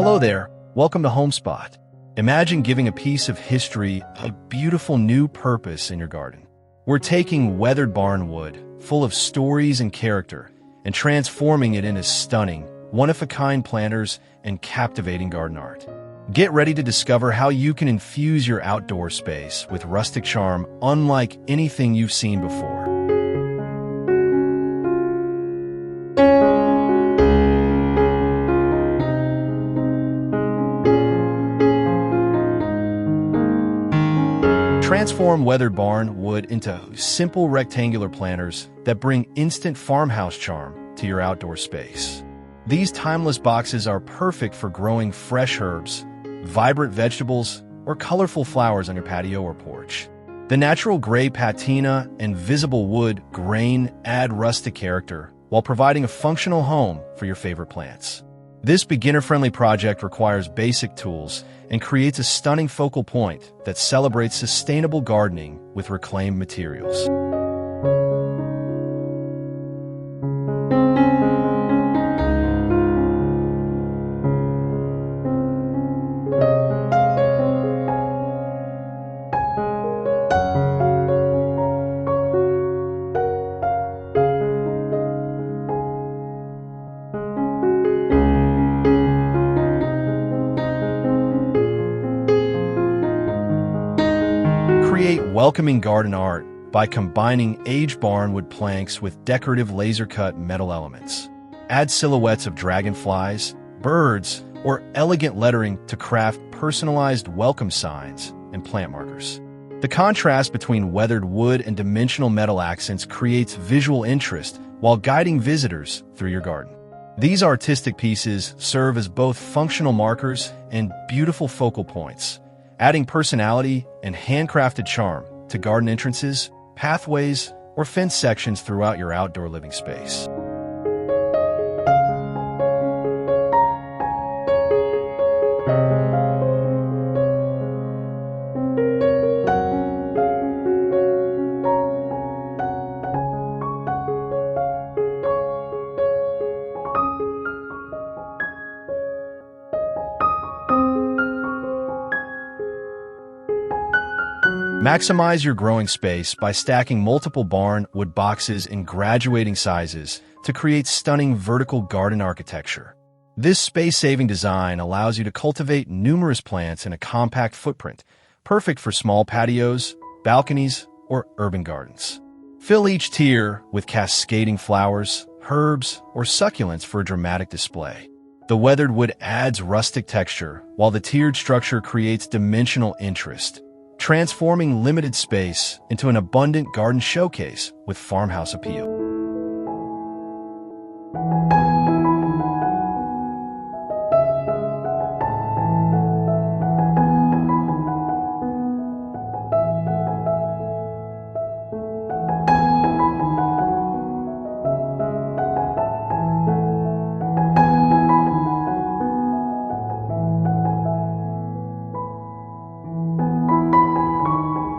Hello there, welcome to Homespot. Imagine giving a piece of history a beautiful new purpose in your garden. We're taking weathered barn wood, full of stories and character, and transforming it into stunning, one-of-a-kind planters and captivating garden art. Get ready to discover how you can infuse your outdoor space with rustic charm unlike anything you've seen before. Transform weathered barn wood into simple rectangular planters that bring instant farmhouse charm to your outdoor space. These timeless boxes are perfect for growing fresh herbs, vibrant vegetables, or colorful flowers on your patio or porch. The natural gray patina and visible wood grain add rustic character while providing a functional home for your favorite plants. This beginner-friendly project requires basic tools and creates a stunning focal point that celebrates sustainable gardening with reclaimed materials. Create welcoming garden art by combining aged barnwood planks with decorative laser-cut metal elements. Add silhouettes of dragonflies, birds, or elegant lettering to craft personalized welcome signs and plant markers. The contrast between weathered wood and dimensional metal accents creates visual interest while guiding visitors through your garden. These artistic pieces serve as both functional markers and beautiful focal points, adding personality and handcrafted charm to garden entrances, pathways, or fence sections throughout your outdoor living space. Maximize your growing space by stacking multiple barn wood boxes in graduating sizes to create stunning vertical garden architecture. This space-saving design allows you to cultivate numerous plants in a compact footprint, perfect for small patios, balconies, or urban gardens. Fill each tier with cascading flowers, herbs, or succulents for a dramatic display. The weathered wood adds rustic texture, while the tiered structure creates dimensional interest, transforming limited space into an abundant garden showcase with farmhouse appeal.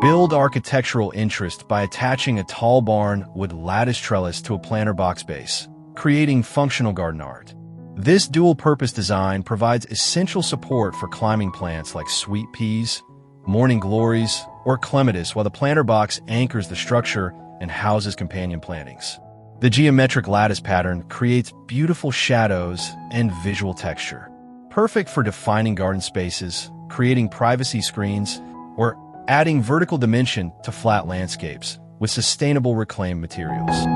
Build architectural interest by attaching a tall barn wood lattice trellis to a planter box base, creating functional garden art. This dual-purpose design provides essential support for climbing plants like sweet peas, morning glories, or clematis, while the planter box anchors the structure and houses companion plantings. The geometric lattice pattern creates beautiful shadows and visual texture, perfect for defining garden spaces, creating privacy screens, or adding vertical dimension to flat landscapes with sustainable reclaimed materials.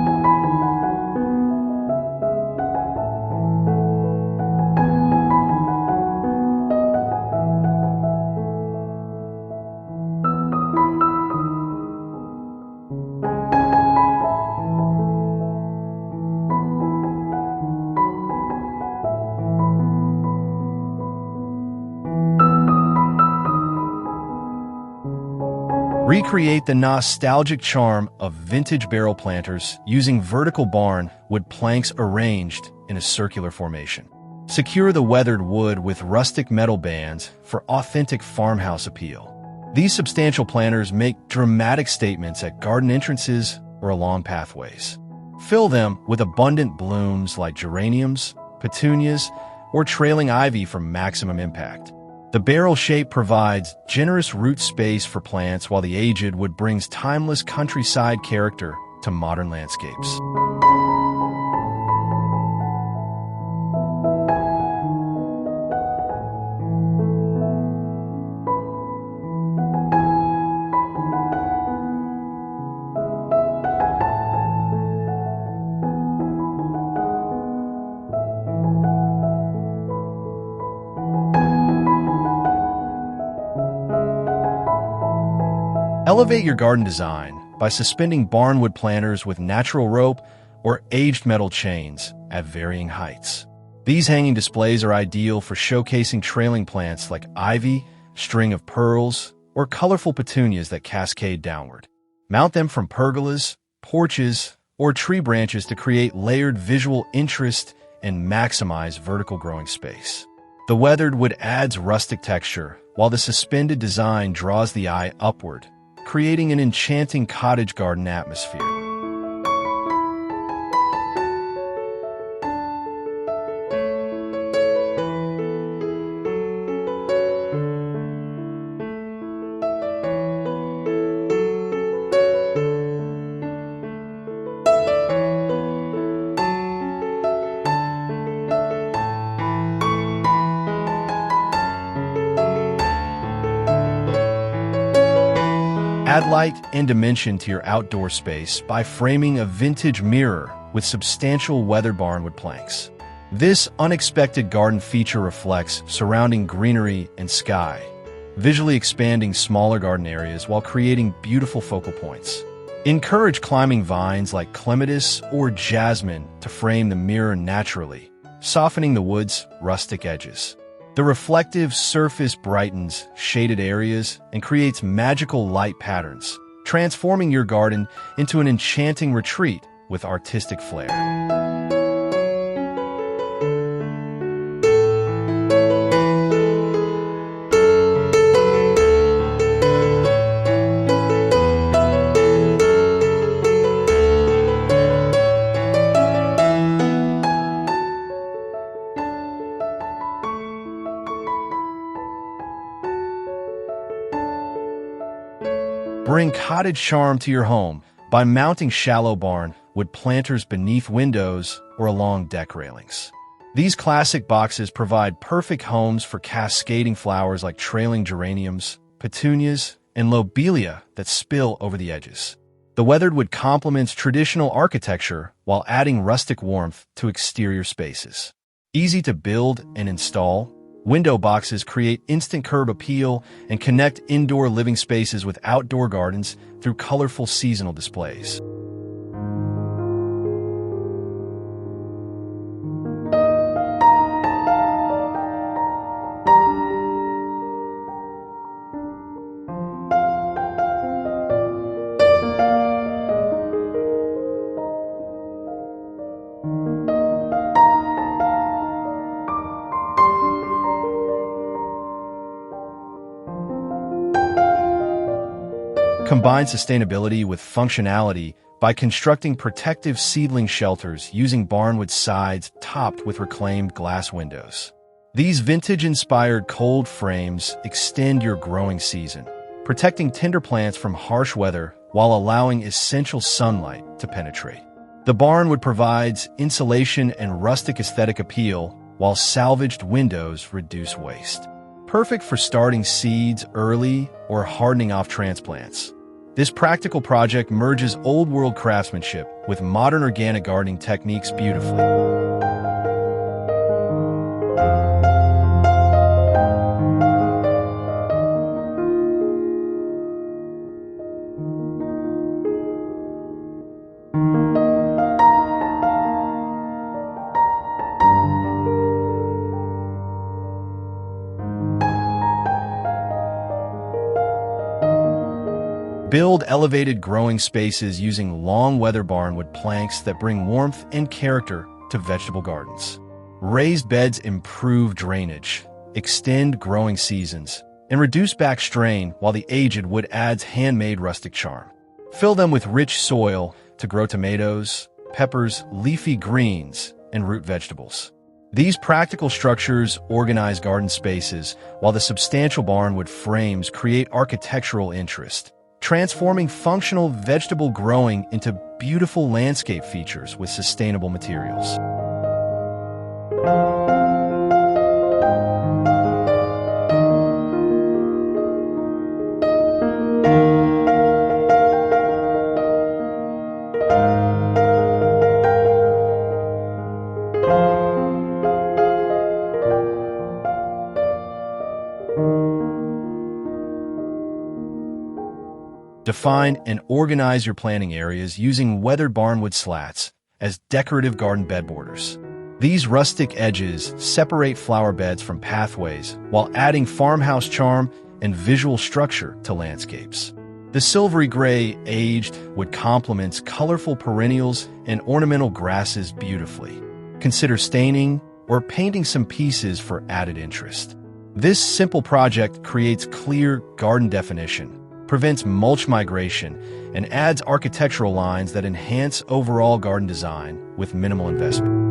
Recreate the nostalgic charm of vintage barrel planters using vertical barn wood planks arranged in a circular formation. Secure the weathered wood with rustic metal bands for authentic farmhouse appeal. These substantial planters make dramatic statements at garden entrances or along pathways. Fill them with abundant blooms like geraniums, petunias, or trailing ivy for maximum impact. The barrel shape provides generous root space for plants, while the aged wood brings timeless countryside character to modern landscapes. Elevate your garden design by suspending barnwood planters with natural rope or aged metal chains at varying heights. These hanging displays are ideal for showcasing trailing plants like ivy, string of pearls, or colorful petunias that cascade downward. Mount them from pergolas, porches, or tree branches to create layered visual interest and maximize vertical growing space. The weathered wood adds rustic texture, while the suspended design draws the eye upward, creating an enchanting cottage garden atmosphere. Add light and dimension to your outdoor space by framing a vintage mirror with substantial weathered barnwood planks. This unexpected garden feature reflects surrounding greenery and sky, visually expanding smaller garden areas while creating beautiful focal points. Encourage climbing vines like clematis or jasmine to frame the mirror naturally, softening the wood's rustic edges. The reflective surface brightens shaded areas and creates magical light patterns, transforming your garden into an enchanting retreat with artistic flair. Bring cottage charm to your home by mounting shallow barnwood planters beneath windows or along deck railings. These classic boxes provide perfect homes for cascading flowers like trailing geraniums, petunias, and lobelia that spill over the edges. The weathered wood complements traditional architecture while adding rustic warmth to exterior spaces. Easy to build and install, window boxes create instant curb appeal and connect indoor living spaces with outdoor gardens through colorful seasonal displays. Combine sustainability with functionality by constructing protective seedling shelters using barnwood sides topped with reclaimed glass windows. These vintage-inspired cold frames extend your growing season, protecting tender plants from harsh weather while allowing essential sunlight to penetrate. The barnwood provides insulation and rustic aesthetic appeal, while salvaged windows reduce waste. Perfect for starting seeds early or hardening off transplants. This practical project merges old-world craftsmanship with modern organic gardening techniques beautifully. Build elevated growing spaces using long weather barnwood planks that bring warmth and character to vegetable gardens. Raised beds improve drainage, extend growing seasons, and reduce back strain, while the aged wood adds handmade rustic charm. Fill them with rich soil to grow tomatoes, peppers, leafy greens, and root vegetables. These practical structures organize garden spaces, while the substantial barnwood frames create architectural interest, transforming functional vegetable growing into beautiful landscape features with sustainable materials. Define and organize your planting areas using weathered barnwood slats as decorative garden bed borders. These rustic edges separate flower beds from pathways while adding farmhouse charm and visual structure to landscapes. The silvery gray aged wood complements colorful perennials and ornamental grasses beautifully. Consider staining or painting some pieces for added interest. This simple project creates clear garden definition, prevents mulch migration, and adds architectural lines that enhance overall garden design with minimal investment.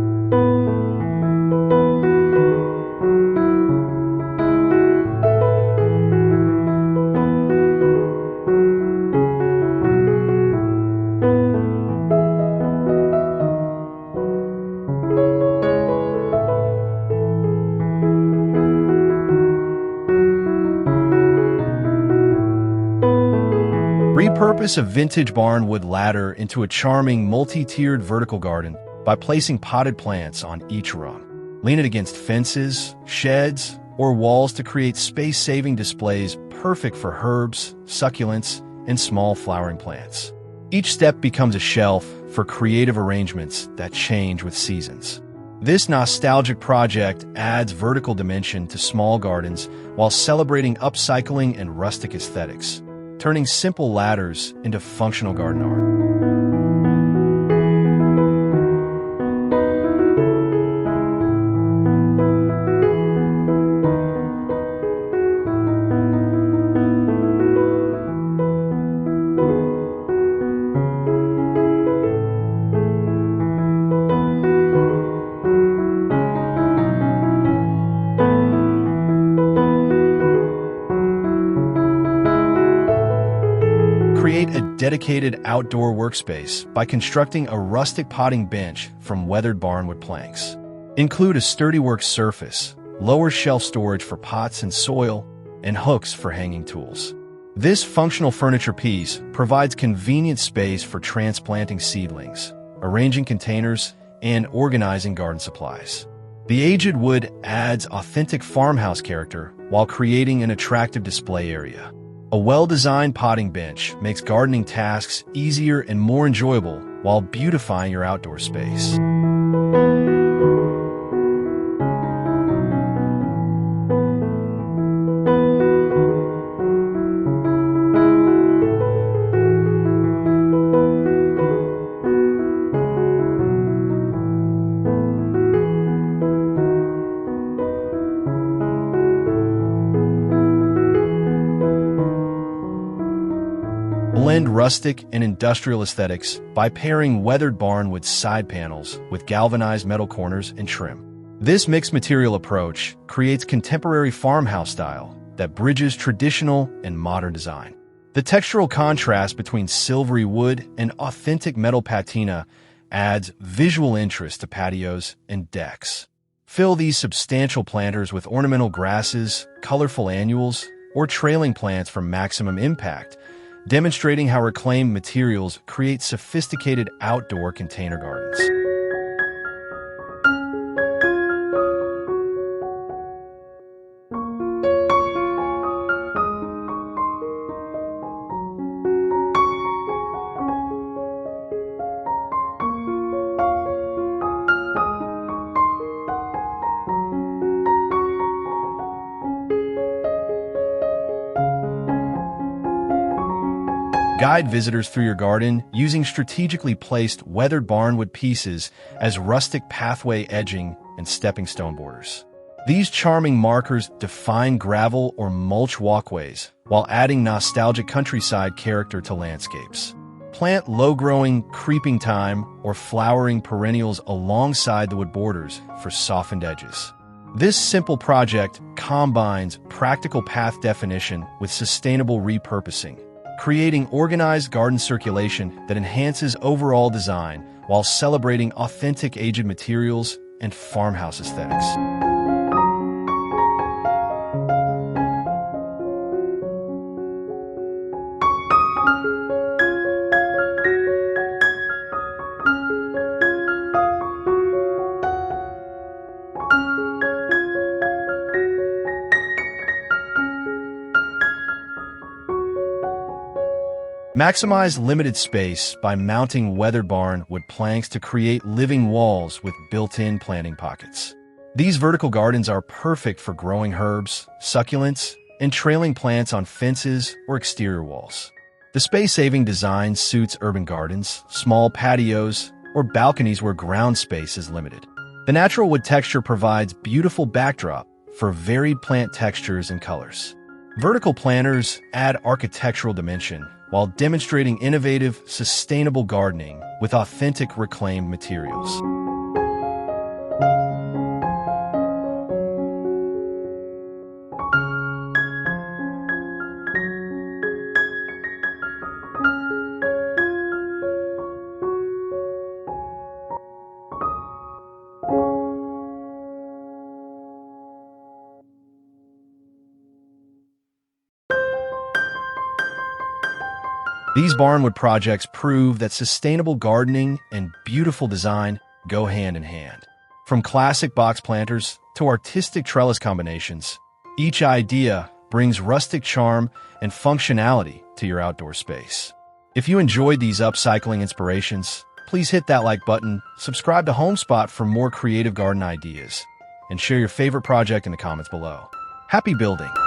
Repurpose a vintage barnwood ladder into a charming multi-tiered vertical garden by placing potted plants on each rung. Lean it against fences, sheds, or walls to create space-saving displays perfect for herbs, succulents, and small flowering plants. Each step becomes a shelf for creative arrangements that change with seasons. This nostalgic project adds vertical dimension to small gardens while celebrating upcycling and rustic aesthetics, turning simple ladders into functional garden art. Create a dedicated outdoor workspace by constructing a rustic potting bench from weathered barnwood planks. Include a sturdy work surface, lower shelf storage for pots and soil, and hooks for hanging tools. This functional furniture piece provides convenient space for transplanting seedlings, arranging containers, and organizing garden supplies. The aged wood adds authentic farmhouse character while creating an attractive display area. A well-designed potting bench makes gardening tasks easier and more enjoyable while beautifying your outdoor space. Blend rustic and industrial aesthetics by pairing weathered barnwood side panels with galvanized metal corners and trim. This mixed material approach creates contemporary farmhouse style that bridges traditional and modern design. The textural contrast between silvery wood and authentic metal patina adds visual interest to patios and decks. Fill these substantial planters with ornamental grasses, colorful annuals, or trailing plants for maximum impact, demonstrating how reclaimed materials create sophisticated outdoor container gardens. Guide visitors through your garden using strategically placed weathered barnwood pieces as rustic pathway edging and stepping stone borders. These charming markers define gravel or mulch walkways while adding nostalgic countryside character to landscapes. Plant low-growing creeping thyme or flowering perennials alongside the wood borders for softened edges. This simple project combines practical path definition with sustainable repurposing, creating organized garden circulation that enhances overall design while celebrating authentic aged materials and farmhouse aesthetics. Maximize limited space by mounting weathered barn wood planks to create living walls with built-in planting pockets. These vertical gardens are perfect for growing herbs, succulents, and trailing plants on fences or exterior walls. The space-saving design suits urban gardens, small patios, or balconies where ground space is limited. The natural wood texture provides beautiful backdrop for varied plant textures and colors. Vertical planters add architectural dimension while demonstrating innovative, sustainable gardening with authentic reclaimed materials. These barnwood projects prove that sustainable gardening and beautiful design go hand in hand. From classic box planters to artistic trellis combinations, each idea brings rustic charm and functionality to your outdoor space. If you enjoyed these upcycling inspirations, please hit that like button, subscribe to Homespot for more creative garden ideas, and share your favorite project in the comments below. Happy building!